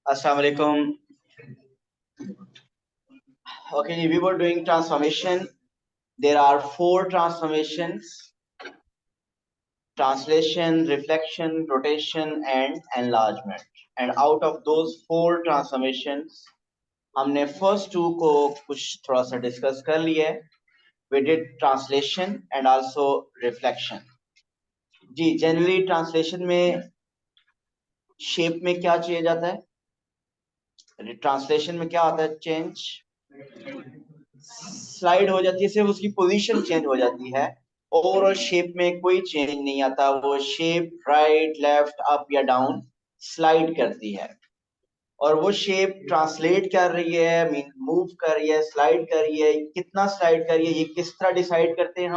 Assalamu alaikum. Okay, we were doing transformation. There are four transformations: translation, reflection, rotation, and enlargement. And out of those four transformations, हमने first two को कुछ थोड़ा सा discuss कर लिया है. We did translation and also reflection. Ji, generally translation में shape में क्या change आता है? ट्रांसलेशन में क्या आता है चेंज? स्लाइड हो जाती है, सिर्फ उसकी पोजीशन चेंज हो जाती है. ओवरऑल शेप में कोई चेंज नहीं आता. वो शेप राइट लेफ्ट अप या डाउन स्लाइड करती है. और वो शेप ट्रांसलेट कर रही है, मीन मूव कर रही है, स्लाइड कर रही है. कितना स्लाइड कर रही है ये किस तरह डिसाइड करते हैं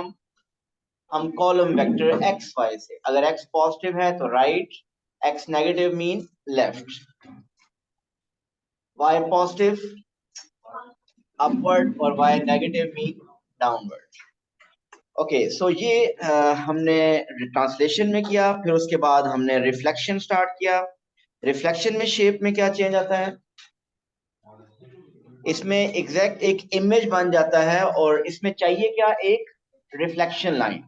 हम कॉलम वेक्टर एक्स वाई से. अगर एक्स पॉजिटिव है तो right, X negative mean left, Y positive upward और y negative mean downward. Okay, so ये हमने ट्रांसलेशन में किया. फिर उसके बाद हमने रिफ्लेक्शन स्टार्ट किया. रिफ्लेक्शन में शेप में क्या चेंज आता है? इसमें एग्जैक्ट एक इमेज बन जाता है और इसमें चाहिए क्या? एक reflection line.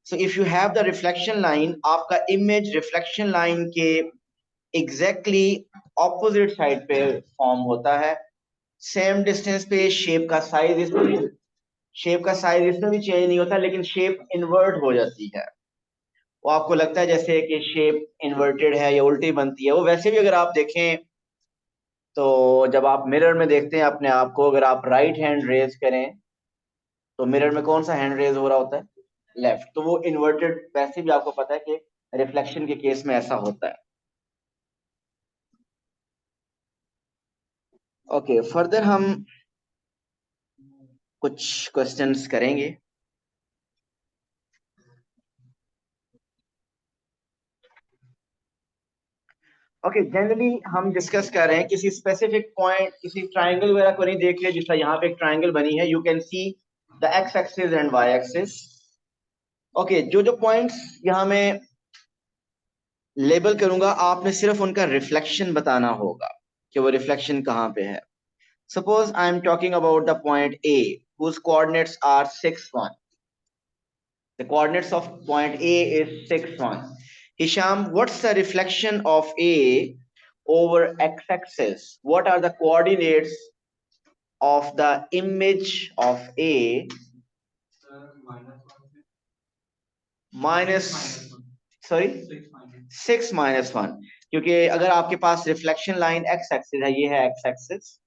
So if you have the reflection line, आपका इमेज रिफ्लेक्शन लाइन के एग्जैक्टली ऑपोजिट साइड पे फॉर्म होता है. सेम डिस्टेंस पे शेप का साइज इसमें भी चेंज नहीं होता, लेकिन शेप इन्वर्ट हो जाती है. वो आपको लगता है जैसे कि शेप इन्वर्टेड है या उल्टी बनती है. वो वैसे भी अगर आप देखें तो जब आप मिरर में देखते हैं अपने आप को, अगर आप राइट हैंड रेज करें तो मिरर में कौन सा हैंड रेज हो रहा होता है? लेफ्ट. तो वो इन्वर्टेड वैसे भी आपको पता है कि रिफ्लेक्शन के केस में ऐसा होता है. ओके, फर्दर हम कुछ क्वेश्चंस करेंगे. ओके, जनरली हम डिस्कस कर रहे हैं किसी स्पेसिफिक पॉइंट, किसी ट्राइंगल वगैरह को नहीं देख रहे. जिस तरह यहाँ पे एक ट्राइंगल बनी है, you can see the X axis and Y axis. Okay, जो जो पॉइंट्स यहाँ में लेबल करूंगा, आपने सिर्फ उनका रिफ्लेक्शन बताना होगा कि वो रिफ्लेक्शन कहाँ पे है. Suppose I am talking about the point A whose coordinates are 6 1. The coordinates of point A is 6 1. Hisham, what's the reflection of A over x-axis? What are the coordinates of the image of A? minus sorry 6 minus 1. क्योंकि अगर आपके पास reflection line X axis है, ये है X axis.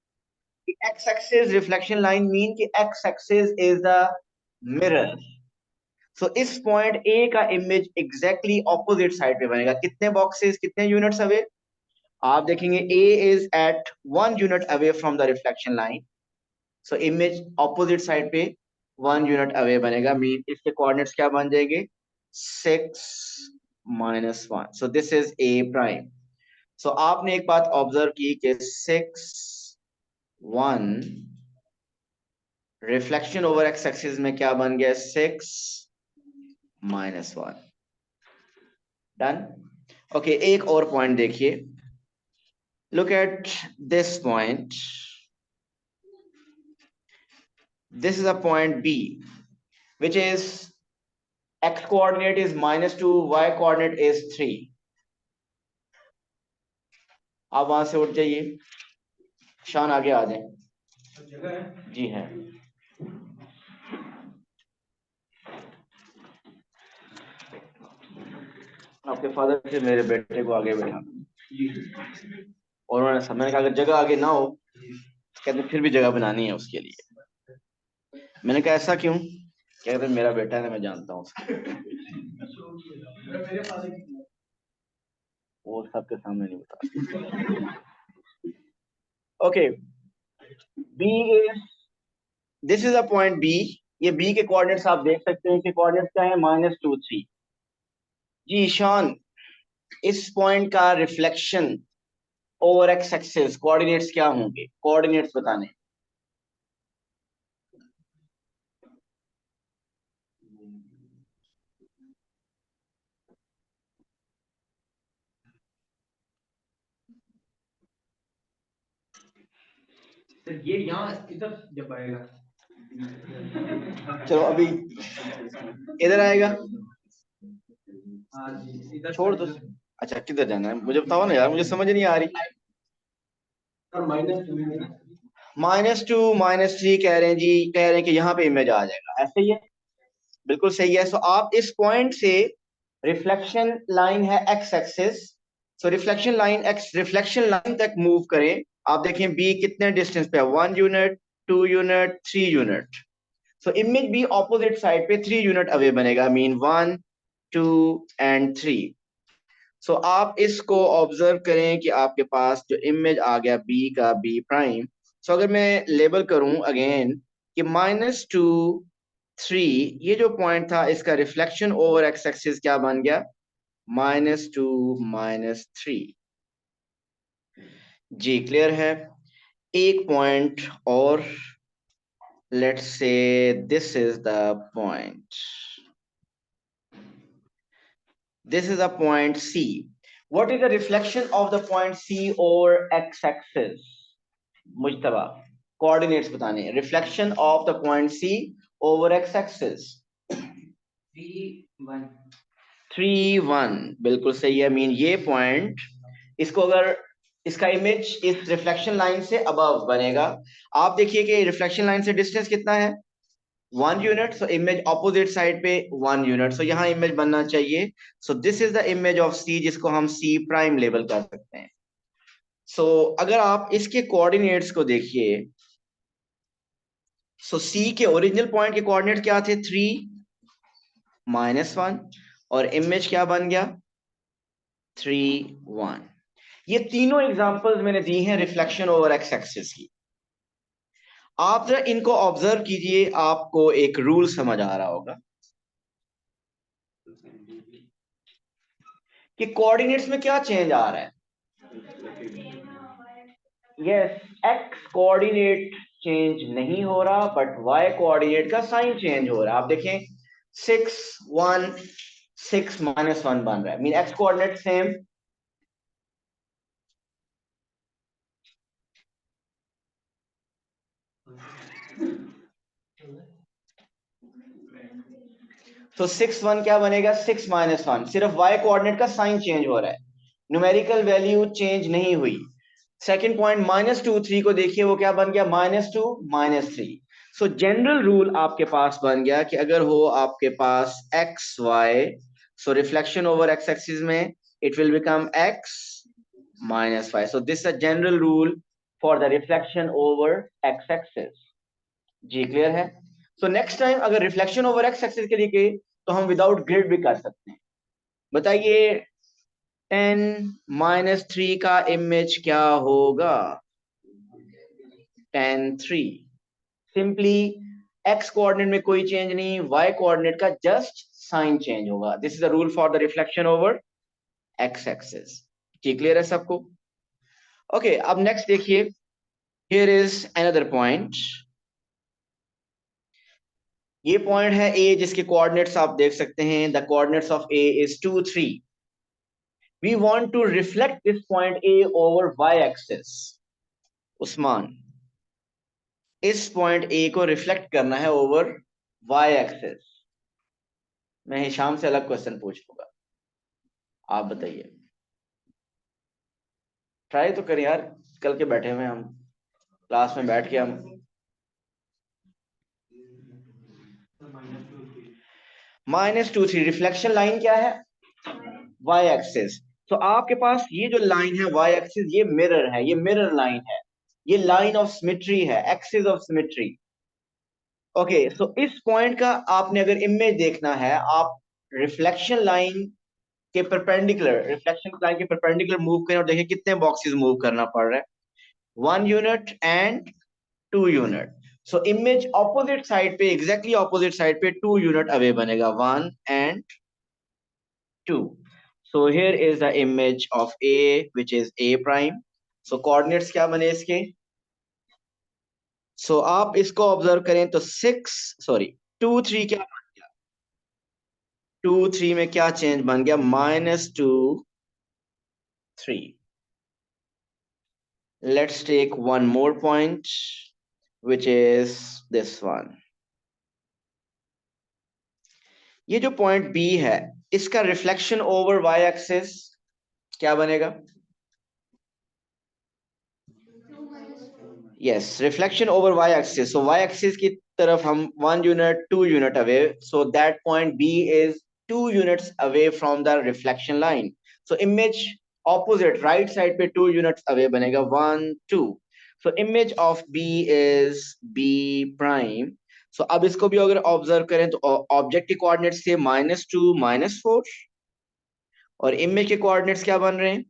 X axis reflection line mean कि X axis is the mirror. So इस point ए का इमेज एग्जैक्टली ऑपोजिट साइड पे बनेगा. कितने बॉक्सेस, कितने यूनिट्स अवे? आप देखेंगे A is at 1 unit away from the reflection line. So image opposite side पे 1 यूनिट अवे बनेगा. मीन इसके कोऑर्डिनेट्स क्या बन जाएंगे? 6 minus 1. So this is A prime. So आपने एक बात ऑब्जर्व की कि 6 1 रिफ्लेक्शन ओवर एक्स एक्सिस में क्या बन गया? 6 minus 1. डन. ओके, एक और पॉइंट देखिए. Look at this point. This is a point B which is x coordinate is -2, y coordinate is 3. आप वहां से उठ जाइए. शान आगे आ जाए. जी है. आपके फादर से मेरे बेटे को आगे बैठा और उन्होंने सब, मैंने कहा अगर जगह आगे ना हो, कहते फिर भी जगह बनानी है उसके लिए. मैंने कहा ऐसा क्यों? कहते मेरा बेटा है, मैं जानता हूँ वो सबके सामने नहीं बता. Okay, B is, this is a point B. ये बी के कोऑर्डिनेट्स आप देख सकते हैं. इनके कोऑर्डिनेट्स क्या है? -2 3. जी ईशान, इस पॉइंट का reflection over x axis coordinates क्या होंगे? कोऑर्डिनेट्स बताने. ये यहाँ इधर जब आएगा, चलो अभी इधर आएगा, हाँ जी इधर छोड़ दो। अच्छा किधर जाना है मुझे बताओ ना यार, मुझे समझ नहीं आ रही। -2 -3 कह रहे हैं जी, कह रहे हैं कि यहाँ पे इमेज आ जाएगा, ऐसे ही है, बिल्कुल सही है। सो आप इस पॉइंट से, रिफ्लेक्शन लाइन है एक्स एक्सिस, सो रिफ्लेक्शन लाइन तक मूव करें। आप देखें बी कितने डिस्टेंस पे है, 1 unit, 2 unit, 3 unit. So image भी ऑपोजिट साइड पे 3 यूनिट अवे बनेगा, मीन 1, 2 एंड 3। सो आप इसको ऑब्जर्व करें कि आपके पास जो इमेज आ गया बी का, बी प्राइम। सो अगर मैं लेबल करूं अगेन कि -2, 3, ये जो पॉइंट था इसका रिफ्लेक्शन ओवर एक्स एक्सिस क्या बन गया, -2, -3। जी क्लियर है। एक पॉइंट और, let's say this is the point, this is a point C. What is the reflection of the point C over x-axis? Mujtaba, coordinates बताने हैं, reflection of the point C over x axis. 3 1 3 1 बिल्कुल सही है। Mean ये point, इसको अगर इसका image इस रिफ्लेक्शन लाइन से अबव बनेगा, आप देखिए कि रिफ्लेक्शन लाइन से डिस्टेंस कितना है, 1 unit. So image opposite side पे 1 यूनिट, सो यहाँ इमेज बनना चाहिए। So this is the image of C, जिसको हम सी प्राइम लेबल कर सकते हैं। सो अगर आप इसके कोऑर्डिनेट्स को देखिए, सो सी के ओरिजिनल पॉइंट के कोऑर्डिनेट क्या थे, 3 -1, और इमेज क्या बन गया, 3 1। ये तीनों एग्जांपल्स मैंने दी हैं रिफ्लेक्शन ओवर एक्स एक्सिस की। आप जरा इनको ऑब्जर्व कीजिए, आपको एक रूल समझ आ रहा होगा कि कोऑर्डिनेट्स में क्या चेंज आ रहा है। यस, एक्स कोऑर्डिनेट चेंज नहीं हो रहा, बट वाई कोऑर्डिनेट का साइन चेंज हो रहा है। आप देखें 6 1 6 -1 बन रहा है, मीन एक्स कोऑर्डिनेट सेम। तो 6 1 क्या बनेगा, 6 -1, सिर्फ वाई कोऑर्डिनेट का साइन चेंज हो रहा है, न्यूमेरिकल वैल्यू चेंज नहीं हुई। सेकंड पॉइंट -2 3 को देखिए, वो क्या बन गया, -2 -3। सो जनरल रूल आपके पास बन गया कि अगर हो आपके पास X Y, so reflection over x axis में it will become x -y। So this a general rule for the reflection over x axis. जी क्लियर है। सो नेक्स्ट टाइम अगर रिफ्लेक्शन ओवर एक्स एक्सिस के लिए तो हम without grid भी कर सकते हैं। बताइए 10 -3 का इमेज क्या होगा, 10 3। सिंपली एक्स कोऑर्डिनेट में कोई चेंज नहीं, वाई कोऑर्डिनेट का जस्ट साइन चेंज होगा। This is the rule for the reflection over x axis. जी क्लियर है सबको। ओके अब नेक्स्ट देखिए, हियर इज अनदर पॉइंट। ये पॉइंट है ए, जिसके कोऑर्डिनेट्स आप देख सकते हैं, the coordinates of A is 2 3। We want to reflect this point A over Y axis. Usman, इस पॉइंट ए को रिफ्लेक्ट करना है ओवर वाई एक्सिस। मैं हिशाम से अलग क्वेश्चन पूछ लूंगा, आप बताइए। ट्राई तो करें यार, कल के बैठे हुए हम क्लास में बैठ के हम -2 3 रिफ्लेक्शन लाइन क्या है, वाई एक्सिस। तो आपके पास ये जो लाइन है वाई एक्सिस, ये मिरर है, ये मिरर लाइन है, ये लाइन ऑफ सिमेट्री है, axis of symmetry. Okay so इस पॉइंट का आपने अगर इमेज देखना है, आप रिफ्लेक्शन लाइन के परपेंडिकुलर, रिफ्लेक्शन लाइन के परपेंडिकुलर मूव करें और देखिए कितने बॉक्सेस मूव करना पड़ रहा है, 1 unit and 2 unit. So image opposite side पे, एग्जैक्टली ऑपोजिट साइड पे 2 यूनिट अवे बनेगा, 1 and 2। So here is the image of A which is a prime. So coordinates क्या बने इसके, सो आप इसको ऑब्जर्व करें तो 2 3 क्या, 2 3 में क्या चेंज बन गया, -2 3। Let's take one more point, which is this one. ये जो पॉइंट B है, इसका रिफ्लेक्शन ओवर y एक्सिस क्या बनेगा? Yes, reflection over y-axis. So y-axis की तरफ हम 1 unit, 2 unit away. So that point B is 2 units away from the reflection line. So image opposite right side पे 2 units away बनेगा 1, 2. So image of B is B prime. So अब इसको भी अगर observe करें तो ऑब्जेक्ट के coordinates थे -2, -4 और इमेज के कोऑर्डिनेट्स क्या बन रहे हैं?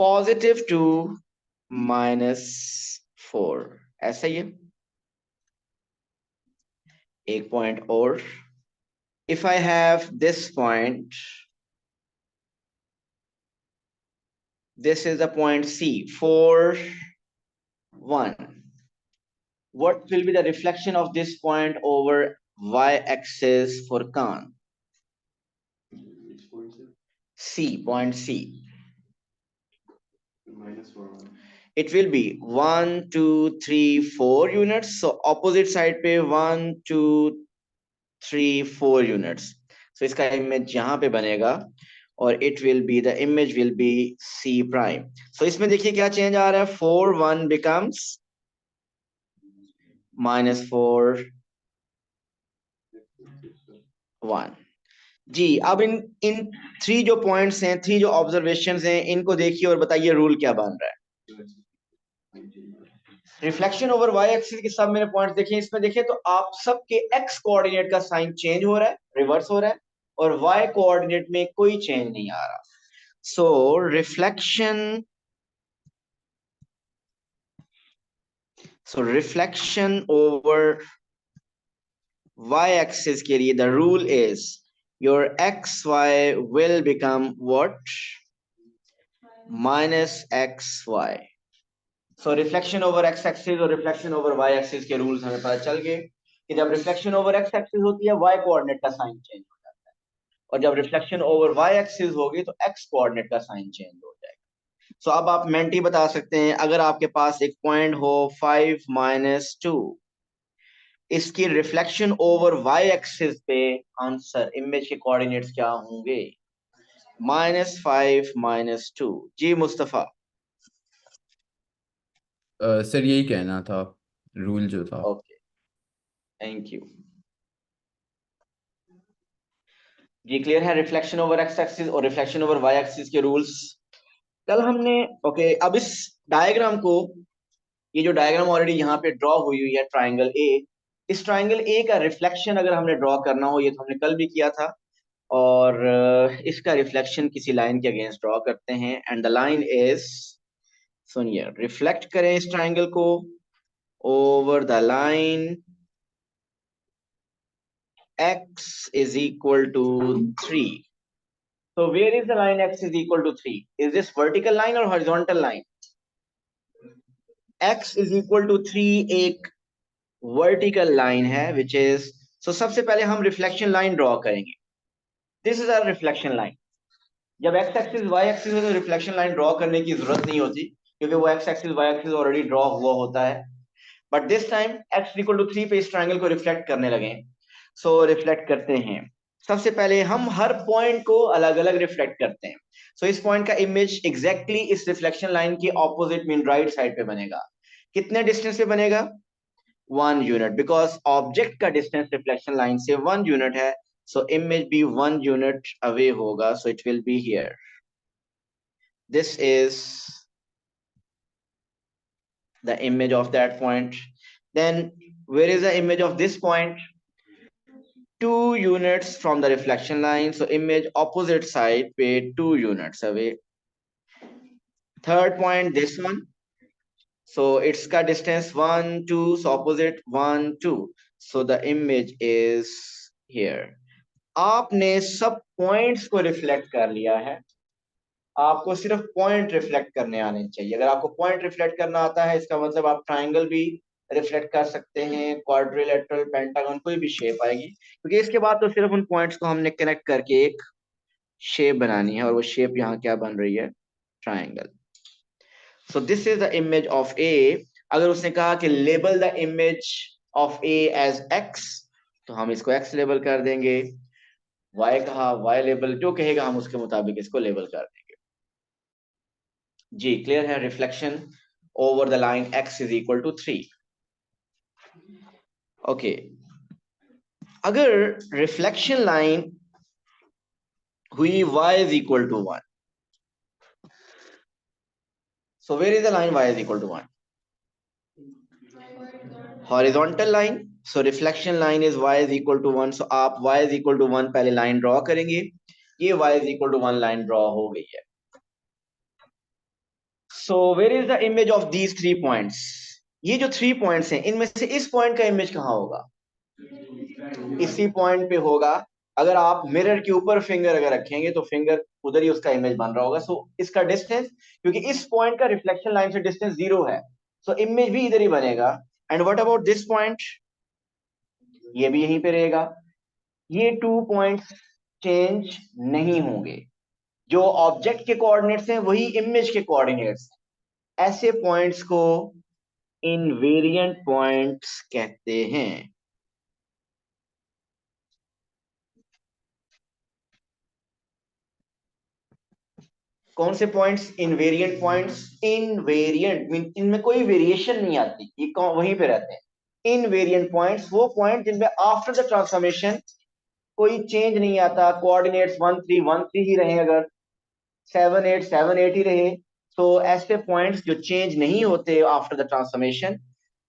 +2, -4. ऐसा ही है. एक पॉइंट और. If I have this point, this is the point C, 4, 1. What will be the reflection of this point over y-axis for Khan? C, point C. It will be 1, 2, 3, 4 units. So opposite side पे 1, 2, 3, 4 units. So इसका image यहाँ पे बनेगा और it will be, the image will be C prime. So इसमें देखिए क्या change आ रहा है? 4, 1 becomes -4, 1. जी, अब इन 3 जो पॉइंट्स हैं, 3 जो ऑब्जर्वेशंस हैं, इनको देखिए और बताइए रूल क्या बन रहा है. रिफ्लेक्शन ओवर वाई एक्सिस के सब मैंने पॉइंट्स देखे. इसमें देखिए तो आप सबके एक्स कोऑर्डिनेट का साइन चेंज हो रहा है, रिवर्स हो रहा है, और वाई कोऑर्डिनेट में कोई चेंज नहीं आ रहा. सो रिफ्लेक्शन ओवर y axis के लिए the rule is your xy will become what? -xy. So reflection over x axis और रिफ्लेक्शन ओवर y एक्सिस के रूल्स हमें पता चल गए कि जब रिफ्लेक्शन ओवर x एक्सिस होती है y कोऑर्डिनेट का साइन चेंज हो जाता है, और जब रिफ्लेक्शन ओवर y एक्सिस होगी तो x कोऑर्डिनेट का साइन चेंज हो जाएगा. सो अब आप मेंटी बता सकते हैं, अगर आपके पास एक पॉइंट हो 5, -2, इसकी रिफ्लेक्शन ओवर y एक्सिस पे आंसर इमेज के कोऑर्डिनेट्स क्या होंगे? -5, -2. जी मुस्तफा. सर यही कहना था, रूल जो था. Okay, thank you. जी क्लियर है रिफ्लेक्शन ओवर x एक्सिस और रिफ्लेक्शन ओवर y एक्सिस के रूल्स. कल हमने ओके, अब इस डायग्राम को, ये जो डायग्राम ऑलरेडी यहाँ पे ड्रॉ हुई हुई है ट्राइंगल ए, इस ट्राइंगल ए का रिफ्लेक्शन अगर हमने ड्रॉ करना हो, ये तो हमने कल भी किया था, और इसका रिफ्लेक्शन किसी लाइन के अगेंस्ट ड्रॉ करते हैं. एंड द लाइन इज, सुनिए, रिफ्लेक्ट करें इस ट्राइंगल को over the line x is equal to 3. So where is the line x is equal to 3? Is this vertical line or horizontal line? x is equal to 3 एक vertical line है, which is, so सबसे पहले हम reflection line draw करेंगे. This is our reflection line. जब x axis y axis है तो reflection line draw करने की जरूरत नहीं होती, क्योंकि वो x axis y axis already draw हुआ होता है. But this time x equal to 3 पे इस ट्रायंगल को रिफ्लेक्ट करने लगे. सो रिफ्लेक्ट करते हैं. सबसे पहले हम हर पॉइंट को अलग अलग रिफ्लेक्ट करते हैं. सो इस पॉइंट का इमेज एग्जैक्टली इस रिफ्लेक्शन लाइन के ऑपोजिट मीन राइट साइड पे बनेगा. कितने डिस्टेंस पे बनेगा? 1 यूनिट, बिकॉज ऑब्जेक्ट का डिस्टेंस रिफ्लेक्शन लाइन से 1 यूनिट है. सो इमेज भी 1 यूनिट अवे होगा. सो it will be here. This is the image of that point. Then where is the image of this point? 2 units from the reflection line. So image opposite side पे 2 units away. Third point, this one. So it's का distance 1, 2. So opposite 1, 2. So the image is here. आपने सब points को reflect कर लिया है. आपको सिर्फ पॉइंट रिफ्लेक्ट करने आने चाहिए. अगर आपको पॉइंट रिफ्लेक्ट करना आता है, इसका मतलब आप ट्राइंगल भी रिफ्लेक्ट कर सकते हैं, क्वाड्रिलेटरल, पेंटागन, कोई भी शेप आएगी, क्योंकि इसके बाद तो सिर्फ उन पॉइंट्स को हमने कनेक्ट करके एक शेप बनानी है, और वो शेप यहाँ क्या बन रही है? Triangle. So this is the image of A. अगर उसने कहा कि label the image of A as X, तो हम इसको एक्स लेबल कर देंगे। वाई कहा, वाई लेबल, जो कहेगा हम उसके मुताबिक इसको लेबल कर देंगे। जी क्लियर है? Reflection over the line X is equal to 3। Okay, अगर रिफ्लेक्शन लाइन हुई y is equal to 1, so where is the line y is equal to 1? Horizontal line, so reflection line is y is equal to 1, so आप y is equal to 1 पहले line draw करेंगे। ये y is equal to 1 line draw हो गई है। so where is the image of these 3 points? ये जो 3 points हैं, इनमें से इस point का image कहाँ होगा? इसी point पे होगा। अगर आप मिरर के ऊपर फिंगर अगर रखेंगे तो फिंगर उधर ही उसका इमेज बन रहा होगा। सो इसका डिस्टेंस, क्योंकि इस पॉइंट का रिफ्लेक्शन लाइन से डिस्टेंस 0 है, सो इमेज भी इधर ही बनेगा। And what about this point? ये भी यहीं पे रहेगा। ये 2 पॉइंट्स चेंज नहीं होंगे। जो ऑब्जेक्ट के कोऑर्डिनेट्स हैं वही इमेज के कोऑर्डिनेट्स हैं। ऐसे पॉइंट्स को इनवेरिएंट पॉइंट्स कहते हैं। कौन से points? Invariant points. Invariant mean इनमें कोई वेरिएशन नहीं आती, ये वहीं पे रहते हैं। इनवेरिएंट पॉइंट्स वो पॉइंट जिनमें आफ्टर द ट्रांसफॉर्मेशन कोई चेंज नहीं आता। कोऑर्डिनेट्स 1 3 1 3 ही रहे, अगर 7 8 7 8 ही रहे, तो ऐसे पॉइंट्स जो चेंज नहीं होते आफ्टर द ट्रांसफॉर्मेशन,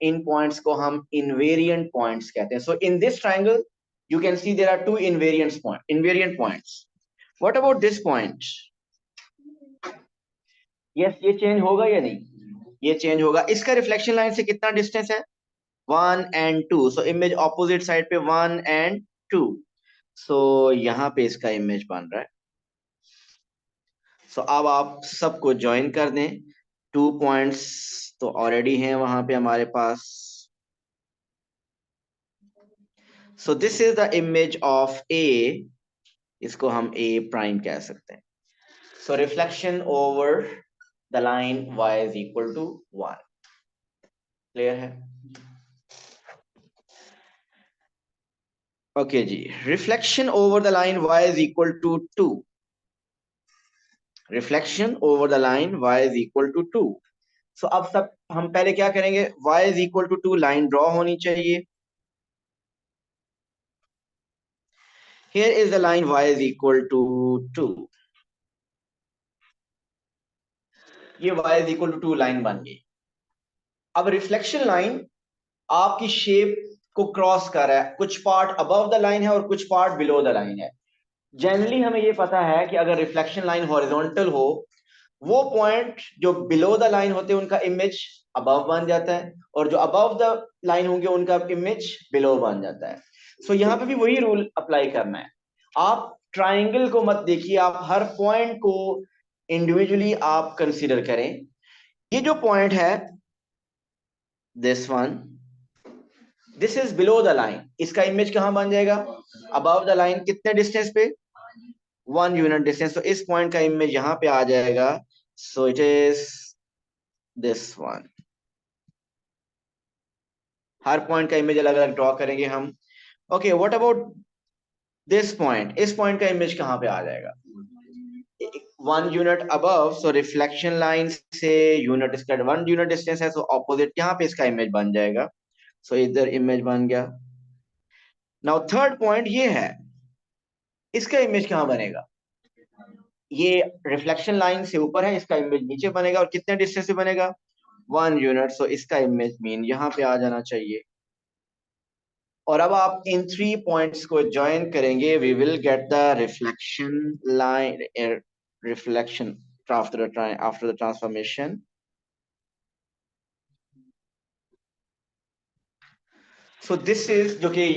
इन पॉइंट्स को हम इनवेरिएंट पॉइंट्स कहते हैं। So in this triangle you can see there are 2 invariant points. What about this point? Yes, ये चेंज होगा या नहीं? ये चेंज होगा। इसका रिफ्लेक्शन लाइन से कितना डिस्टेंस है? 1 and 2। So image opposite side पे 1 and 2। सो यहाँ पे इसका इमेज बन रहा है। सो अब आप सबको ज्वाइन कर दें। 2 पॉइंट्स तो ऑलरेडी हैं वहां पे हमारे पास। So this is the image of A. इसको हम ए प्राइम कह सकते हैं। So reflection over the line y is equal to 1। Clear है? ओके जी, reflection over the line y is equal to 2। Reflection over the line y is equal to 2। सो अब सब हम पहले क्या करेंगे? y is equal to 2 line draw होनी चाहिए। Here is the line y is equal to 2। ये y is equal to 2 line बन गई। अब रिफ्लेक्शन लाइन आपकी शेप को क्रॉस कर रहा है। कुछ पार्ट अबव द लाइन है और कुछ पार्ट बिलो द लाइन है। जनरली हमें ये पता है कि अगर रिफ्लेक्शन लाइन हॉरिजॉन्टल हो, वो पॉइंट जो बिलो द लाइन होते हैं उनका इमेज अबव बन जाता है, और जो अबव द लाइन होंगे उनका इमेज बिलो बन जाता है। सो यहाँ पे भी वही रूल अप्लाई करना है। आप ट्राइंगल को मत देखिए, आप हर पॉइंट को इंडिविजुअली आप कंसीडर करें। ये जो पॉइंट है, this one, this is below the line, इसका इमेज कहां बन जाएगा? Above the line. कितने डिस्टेंस पे? 1 यूनिट डिस्टेंस। तो इस पॉइंट का इमेज यहां पे आ जाएगा। So it is this one. Her point का इमेज अलग अलग ड्रॉ करेंगे हम। Okay, what about this point? इस पॉइंट का इमेज कहां पे आ जाएगा? 1 यूनिट अबव। सो रिफ्लेक्शन लाइन से यूनिट इसका 1 यूनिट डिस्टेंस है, सो ऑपोजिट यहां पे इसका इमेज बन जाएगा। सो इधर इमेज बन गया। नाउ थर्ड पॉइंट ये है, इसका इमेज कहां बनेगा? ये रिफ्लेक्शन लाइन से ऊपर है, इसका इमेज नीचे बनेगा। और कितने डिस्टेंस से बनेगा? 1 यूनिट। सो इसका इमेज मीन यहां पे आ जाना चाहिए। और अब आप इन 3 पॉइंट्स को ज्वाइन करेंगे, we will get the reflection line, reflection after the transformation. So this is, जो कि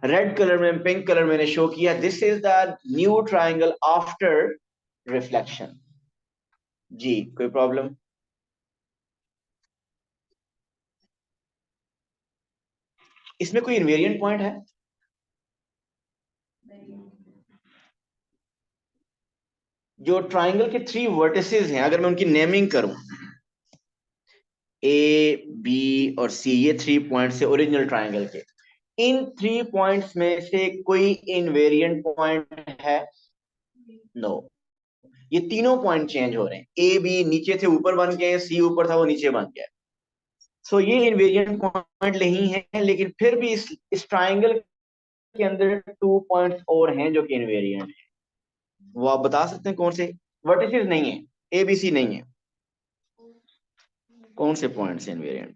रेड कलर में, पिंक कलर मैंने शो किया, this is the new triangle after reflection. जी, कोई प्रॉब्लम? इसमें कोई इनवेरिएंट पॉइंट है? जो ट्राइंगल के 3 वर्टिसेस हैं, अगर मैं उनकी नेमिंग करूं, ए बी और सी, ये 3 पॉइंट्स है ओरिजिनल ट्राइंगल के। इन 3 पॉइंट्स में से कोई इनवेरिएंट पॉइंट है? नो। ये तीनों पॉइंट चेंज हो रहे हैं, ए बी नीचे थे ऊपर बन गए, सी ऊपर था वो नीचे बन गया। सो ये इनवेरिएंट पॉइंट नहीं है, लेकिन फिर भी इस ट्राइंगल के अंदर 2 पॉइंट्स और हैं जो कि इनवेरिएंट है। वो आप बता सकते हैं कौन से? वर्टिसेस नहीं है, ए बी सी नहीं है, कौन से पॉइंट्स इनवेरिएंट?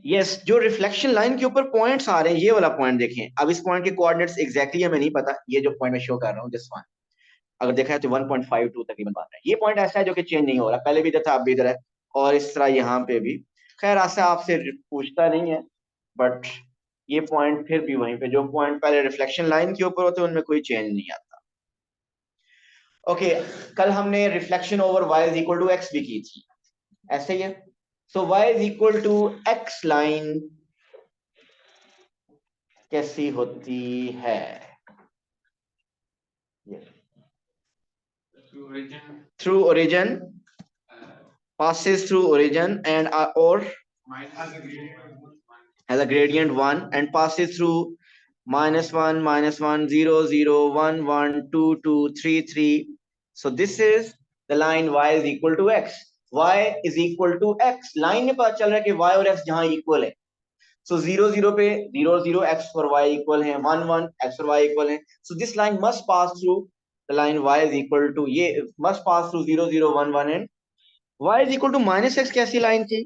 यस, जो रिफ्लेक्शन लाइन के ऊपर पॉइंट्स आ रहे हैं, ये वाला पॉइंट देखें। अब इस पॉइंट के कोऑर्डिनेट्स एग्जैक्टली हमें नहीं पता, ये जो पॉइंट मैं शो कर रहा हूँ दिस वन, अगर देखा है तो 1.52 तकरीबन बन रहा है। ये पॉइंट ऐसा है जो कि चेंज नहीं हो रहा, पहले भी इधर था अब भी इधर है, और इस तरह यहाँ पे भी। खैर ऐसा आपसे पूछता नहीं है, बट ये पॉइंट फिर भी वहीं पे, जो पॉइंट पहले रिफ्लेक्शन लाइन के ऊपर होते हैं उनमें कोई चेंज नहीं आता। ओके, कल हमने reflection over y is equal to X भी की थी, ऐसे ही है। So y is equal to X line कैसी होती है? Through origin, passes through origin and or has a gradient 1 and passes through -1 -1 0 0 1 1 2 2 3 3. So this is the line y is equal to x. y is equal to x. Line में पता चल रहा है कि y और x जहां equal है। So 0 0 पे 0 0 x और y इक्वल है, 1 1 x और y इक्वल है। So this line must pass through the line y is equal to, ये must pass through 0 0 1 1 and y is equal to -x। कैसी लाइन थी?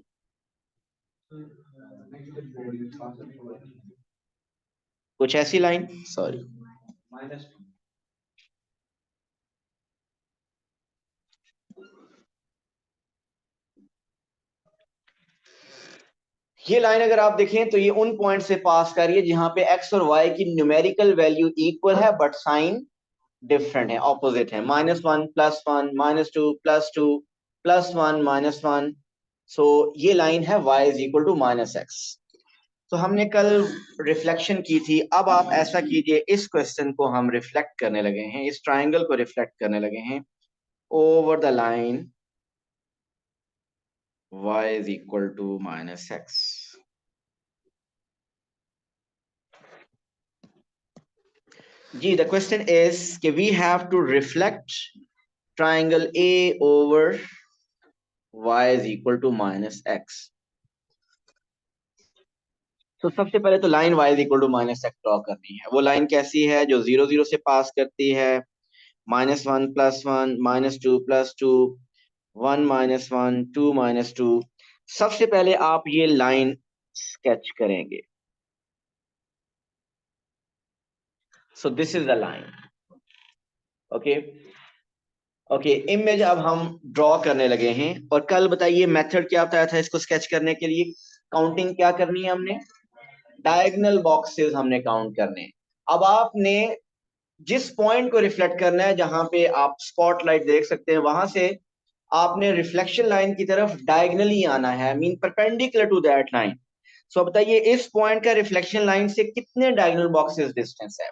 कुछ ऐसी लाइन, सॉरी ये लाइन अगर आप देखें तो ये उन पॉइंट से पास कर रही है जहां पे x और y की न्यूमेरिकल वैल्यू इक्वल है बट साइन डिफरेंट है, ऑपोजिट है। -1 +1 -2 +2 +1 -1। सो ये लाइन है y is equal to -x। तो हमने कल रिफ्लेक्शन की थी, अब आप ऐसा कीजिए, इस क्वेश्चन को हम रिफ्लेक्ट करने लगे हैं, इस ट्राइंगल को रिफ्लेक्ट करने लगे हैं over the line y is equal to -x। जी, द क्वेश्चन इज कि we have to reflect triangle A over y is equal to -x। तो सबसे पहले तो line y is equal to -x draw करनी है। वो लाइन कैसी है? जो 0 0 से पास करती है, -1 +1 -2 +2 1 -1 2 -2। सबसे पहले आप ये लाइन स्केच करेंगे। सो this is the line. Okay okay, image अब हम ड्रॉ करने लगे हैं। और कल बताइए मेथड क्या बताया था इसको स्केच करने के लिए? काउंटिंग क्या करनी है हमने? डायगोनल बॉक्सेस हमने काउंट करने। अब आपने जिस पॉइंट को रिफ्लेक्ट करना है, जहां पे आप स्पॉटलाइट देख सकते हैं, वहां से आपने रिफ्लेक्शन लाइन की तरफ डायगोनली आना है, mean perpendicular to that line. So बताइए इस पॉइंट का रिफ्लेक्शन लाइन से कितने डायगोनल बॉक्सेस डिस्टेंस है?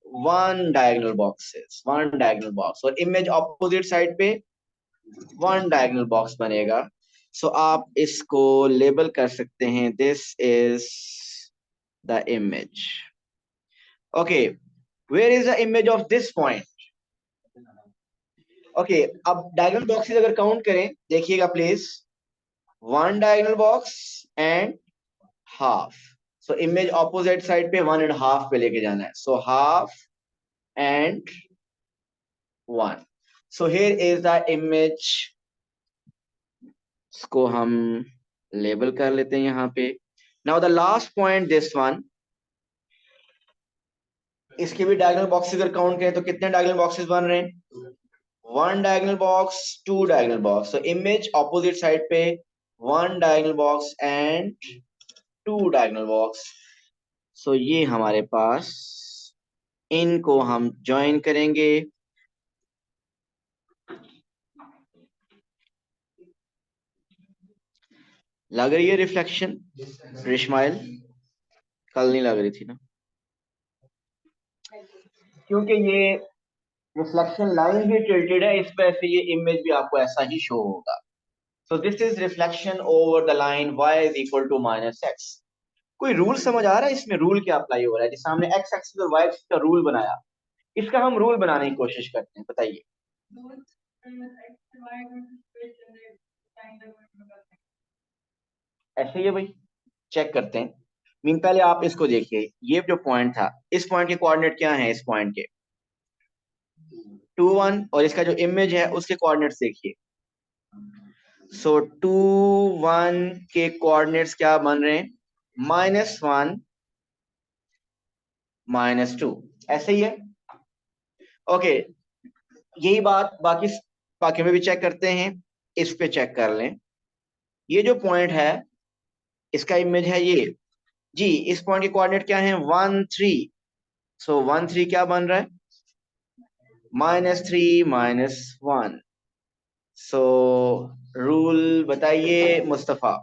One diagonal boxes, one diagonal box. और इमेज ऑपोजिट साइड पे वन डायगोनल बॉक्स बनेगा। सो आप इसको लेबल कर सकते हैं, this is the image. Okay, where is the image of this point? Okay, अब डायगोनल बॉक्सेस अगर काउंट करें, देखिएगा please, one diagonal box and half. So image opposite side पे 1.5 पे लेके जाना है। So half and 1। So here is the image. इसको हम लेबल कर लेते हैं यहाँ पे। Now the last point this one, इसके भी डायगोनल बॉक्सेस अगर काउंट करें तो कितने डायगोनल बॉक्सेस बन रहे हैं? One diagonal box, two diagonal box. So image opposite side पे one diagonal box and two diagonal box. So ये हमारे पास, इनको हम ज्वाइन करेंगे। लग रही है रिफ्लेक्शन रिश्माइल? कल नहीं लग रही थी ना, क्योंकि ये रिफ्लेक्शन लाइन भी टिल्टेड है, इस वजह से ये इमेज भी आपको ऐसा ही शो होगा। So this is reflection over the line y is equal to minus X. कोई रूल समझ आ रहा है इसमें? रूल क्या अप्लाई हो रहा है? जैसे हमने एक्स एक्सिस और वाई एक्सिस का रूल बनाया, इसका हम रूल बनाने की कोशिश करते हैं, बताइए। ऐसे ही है भाई, चेक करते हैं। मीन पहले आप इसको देखिए, ये जो पॉइंट था, इस पॉइंट के कोऑर्डिनेट क्या हैं? इस पॉइंट के 2 1, और इसका जो इमेज है उसके कोऑर्डिनेट्स देखिए। सो 2 1 के कोऑर्डिनेट्स क्या बन रहे हैं? -1 -2, ऐसे ही है। ओके, यही बात बाकी बाकी में भी चेक करते हैं। इस पे चेक कर लें, ये जो पॉइंट है इसका इमेज है ये जी। इस पॉइंट के कोऑर्डिनेट क्या है? 1 3। सो 1 3 क्या बन रहा है? -3 -1। सो रूल बताइए मुस्तफा।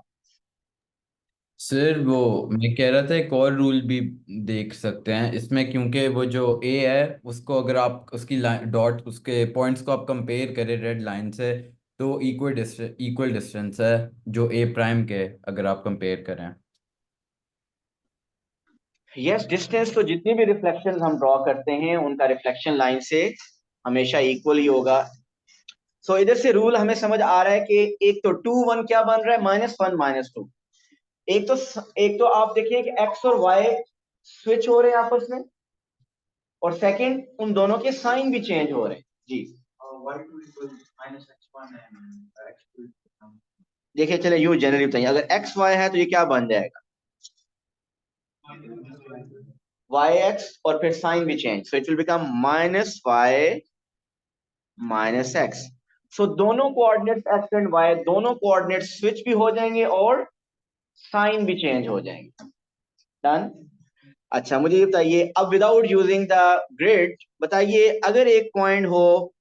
सर वो मैं कह रहा था एक और रूल भी देख सकते हैं इसमें, क्योंकि वो जो ए है उसको अगर आप उसकी डॉट उसके पॉइंट्स को आप कंपेयर करें रेड लाइन से, तो इक्वल डिस्टेंस है जो ए प्राइम के, अगर आप कंपेयर करें। यस, डिस्टेंस तो जितनी भी रिफ्लेक्शन हम ड्रॉ करते हैं उनका रिफ्लेक्शन लाइन से हमेशा इक्वल ही होगा। सो इधर से रूल हमें समझ आ रहा है कि एक तो 2 1 क्या बन रहा है? -1 -2। एक तो आप देखिए कि एक्स और वाई स्विच हो रहे हैं आपस में, और सेकंड उन दोनों के साइन भी चेंज हो रहे हैं जी। y2 equals -x1 and x2 देखिए चले यूं जनरली बताइए, अगर एक्स वाई है तो ये क्या बन जाएगा? वाई एक्स, और फिर साइन भी change, so it will become -y -x। सो दोनों कोऑर्डिनेट्स एक्स एंड वाई, दोनों कोऑर्डिनेट्स स्विच भी हो जाएंगे और साइन भी चेंज हो जाएंगे। डन। अच्छा मुझे ये बताइए, अब विदाउट यूजिंग द ग्रिड बताइए, अगर एक पॉइंट हो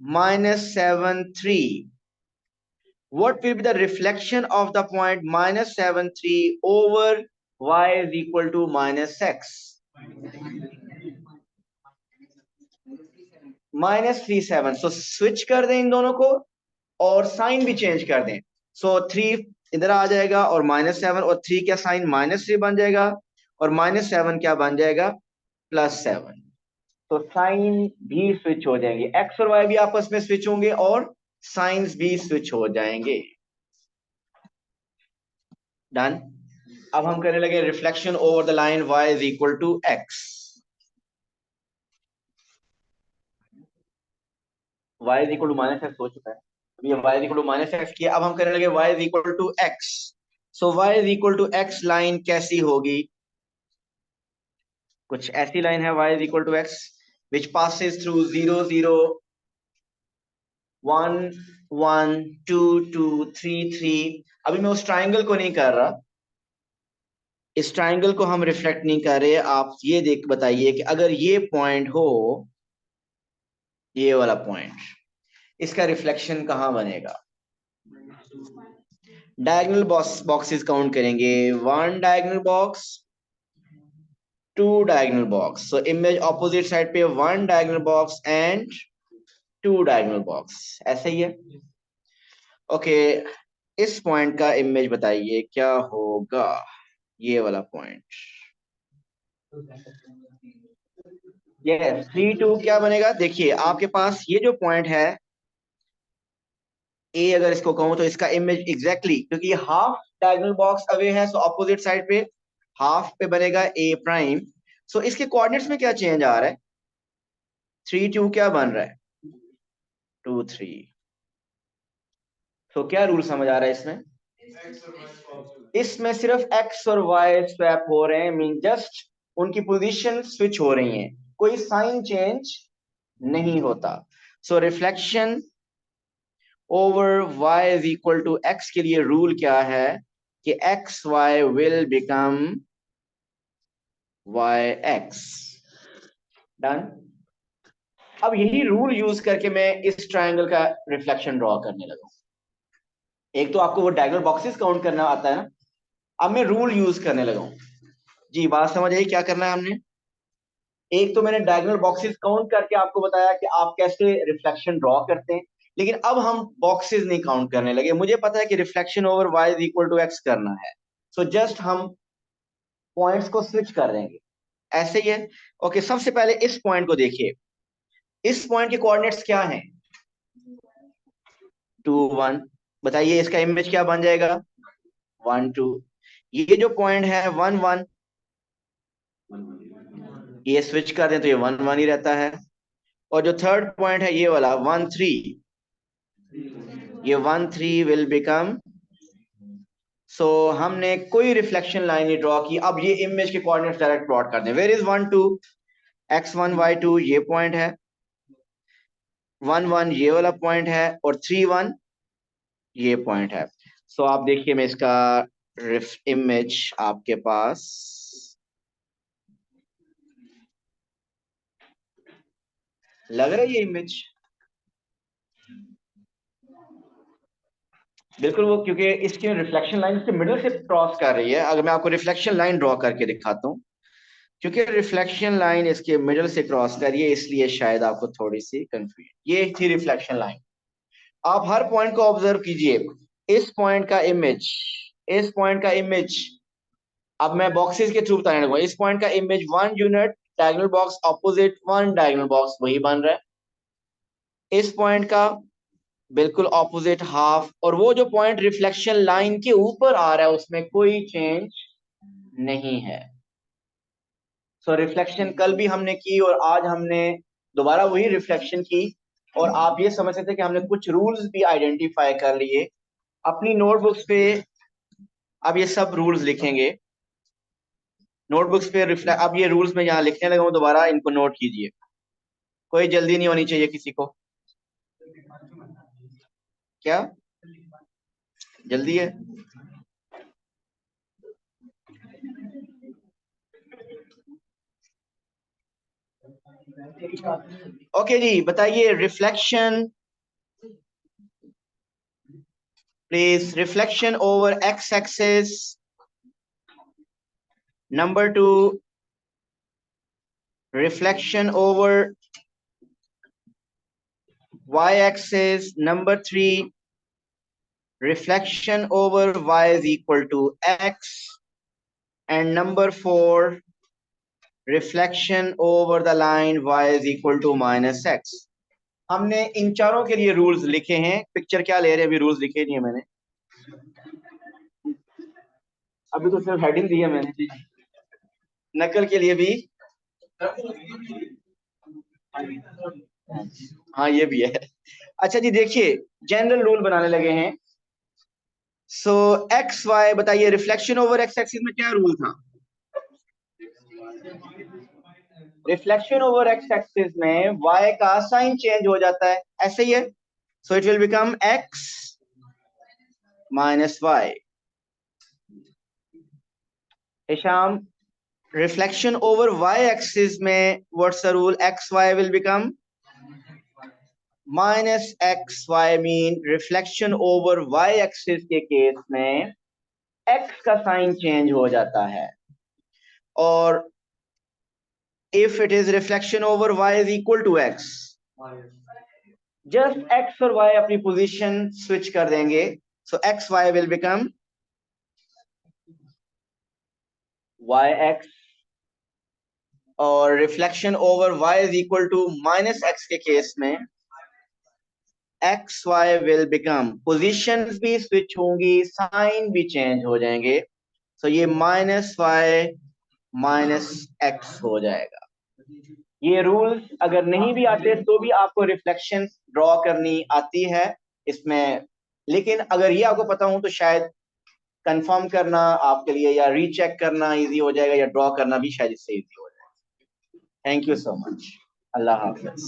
-7 3, what will be the reflection of the point -7 3 over y is equal to -x? -3 7। So switch कर दें इन दोनों को और साइन भी चेंज कर दें। सो 3 इधर आ जाएगा और -7, और 3 क्या साइन -3 बन जाएगा, और -7 क्या बन जाएगा? +7। तो साइन भी स्विच हो जाएंगे, एक्स और वाई भी आपस में स्विच होंगे और साइंस भी स्विच हो जाएंगे। डन। अब हम करने लगे reflection over the line y is equal to x। y is equal to -x हो चुका है, अभी y is equal to -x किया। अब हम करने लगे y is equal to x। So y is equal to x line कैसी होगी? कुछ ऐसी लाइन है y is equal to x which passes through 0 0 1 1 2 2 3 3। अभी मैं उस ट्राइंगल को नहीं कर रहा, इस ट्राइंगल को हम रिफ्लेक्ट नहीं कर रहे। आप ये देख बताइए कि अगर ये पॉइंट हो, ये वाला पॉइंट, इसका रिफ्लेक्शन कहां बनेगा? डायगोनल बॉक्सेस काउंट करेंगे, 1 diagonal box, 2 diagonal box. So image opposite side पे 1 diagonal box and 2 diagonal box, ऐसे ही है। ओके, इस पॉइंट का इमेज बताइए क्या होगा? ये वाला पॉइंट, यस 3 2 क्या बनेगा? देखिए आपके पास ये जो पॉइंट है ए, अगर इसको कहूं तो इसका इमेज एग्जैक्टली क्योंकि ये हाफ डायगोनल बॉक्स अवे है, सो ऑपोजिट साइड पे हाफ पे बनेगा ए प्राइम। सो इसके कोऑर्डिनेट्स में क्या चेंज आ रहा है? 3 2 क्या बन रहा है? 2 3। तो क्या रूल समझ आ रहा है इसमें? इसमें सिर्फ एक्स और वाई स्वैप हो रहे हैं, मीन जस्ट उनकी पोजीशन स्विच हो रही है, कोई साइन चेंज नहीं होता। So reflection over y is equal to x के लिए रूल क्या है कि X Y will become yx। Done. अब यही रूल यूज करके मैं इस ट्रायंगल का रिफ्लेक्शन ड्रॉ करने लगा। एक तो आपको वो डायगोनल बॉक्सेस काउंट करना आता है ना, अब मैं रूल यूज करने लगा हूं जी। बात समझ आई क्या करना है हमने? एक तो मैंने डायगोनल बॉक्सेस काउंट करके आपको बताया कि आप कैसे रिफ्लेक्शन ड्रॉ करते हैं, लेकिन अब हम बॉक्सेस नहीं काउंट करने लगे, मुझे पता है कि reflection over y is equal to x करना है, सो जस्ट हम पॉइंट्स को स्विच कर देंगे, ऐसे ही है। ओके, सबसे पहले इस पॉइंट को देखिए, इस पॉइंट के कोऑर्डिनेट्स क्या हैं? 2 1। बताइए इसका इमेज क्या बन जाएगा? 1 2। ये जो पॉइंट है 1 1, ये स्विच कर दें तो ये 1 1 ही रहता है। और जो थर्ड पॉइंट है ये वाला 1 3, ये 1 3 विल बिकम, सो हमने कोई रिफ्लेक्शन लाइन नहीं ड्रॉ की। अब ये इमेज के कोऑर्डिनेट्स डायरेक्ट प्लॉट कर दें। Where is 1 2? x1 y2 ये पॉइंट है, 1 1 ये वाला पॉइंट है, और 3 1 ये पॉइंट है। सो आप देखिए, मैं इसका इमेज आपके पास लग रहा है, ये इमेज बिल्कुल वो, क्योंकि इसकी रिफ्लेक्शन लाइन इसके मिडिल से क्रॉस कर रही है। अगर मैं आपको रिफ्लेक्शन लाइन ड्रॉ करके दिखाता हूँ, क्योंकि रिफ्लेक्शन लाइन इसके मिडिल से क्रॉस कर रही है, इसलिए शायद आपको थोड़ी सी कंफ्यूजन। ये थी रिफ्लेक्शन लाइन। आप हर पॉइंट को ऑब्जर्व कीजिए, इस पॉइंट का इमेज, इस पॉइंट का इमेज, अब मैं बॉक्सेस के थ्रू बताने लगूंगा। इस पॉइंट का image 1 unit diagonal box opposite 1 diagonal box वही बन रहा है। इस पॉइंट का बिल्कुल ऑपोजिट हाफ, और वो जो पॉइंट रिफ्लेक्शन लाइन के ऊपर आ रहा है उसमें कोई चेंज नहीं है। सो रिफ्लेक्शन कल भी हमने की और आज हमने दोबारा वही रिफ्लेक्शन की, और आप ये समझ सकते हैं कि हमने कुछ रूल्स भी आइडेंटिफाई कर लिए। अपनी नोटबुक्स पे अब ये सब रूल्स लिखेंगे, नोटबुक्स पे रिफ्लेक्ट, अब ये रूल्स में यहाँ लिखने लगा हूँ, दोबारा इनको नोट कीजिए, कोई जल्दी नहीं होनी चाहिए किसी को। क्या जल्दी है? ओके जी, बताइए reflection please. Reflection over x axis, number 2 reflection over y axis, number 3 reflection over y is equal to x, and number 4 reflection over the line y is equal to minus x। हमने इन चारों के लिए rules लिखे हैं। Picture क्या ले रहे हैं, अभी रूल्स लिखे नहीं है मैंने, अभी तो सिर्फ हेडिंग दी है मैंने, नकल के लिए भी। हाँ ये भी है। अच्छा जी, देखिए जनरल रूल बनाने लगे हैं। सो एक्स वाई, बताइए रिफ्लेक्शन ओवर एक्स एक्सिस में क्या रूल था? रिफ्लेक्शन ओवर एक्स एक्सिस में y का साइन चेंज हो जाता है, ऐसे ही है। So it will become x minus y. Hisham, reflection over y axis में what's the rule? X Y will become minus x y, mean reflection over y axis के केस में x का साइन चेंज हो जाता है। और if it is reflection over y is equal to x, just x और y अपनी position switch कर देंगे, so x y will become yx, और reflection over y is equal to minus x के केस में x Y will become, positions भी switch होंगी, sign भी चेंज हो जाएंगे, सो ये माइनस वाई माइनस एक्स हो जाएगा। ये रूल्स अगर नहीं भी आते तो भी आपको रिफ्लेक्शन ड्रॉ करनी आती है इसमें, लेकिन अगर ये आपको पता हो तो शायद कंफर्म करना आपके लिए या रीचेक करना इजी हो जाएगा, या ड्रॉ करना भी शायद इससे इजी हो जाएगा। Thank you so much, Allah Hafiz.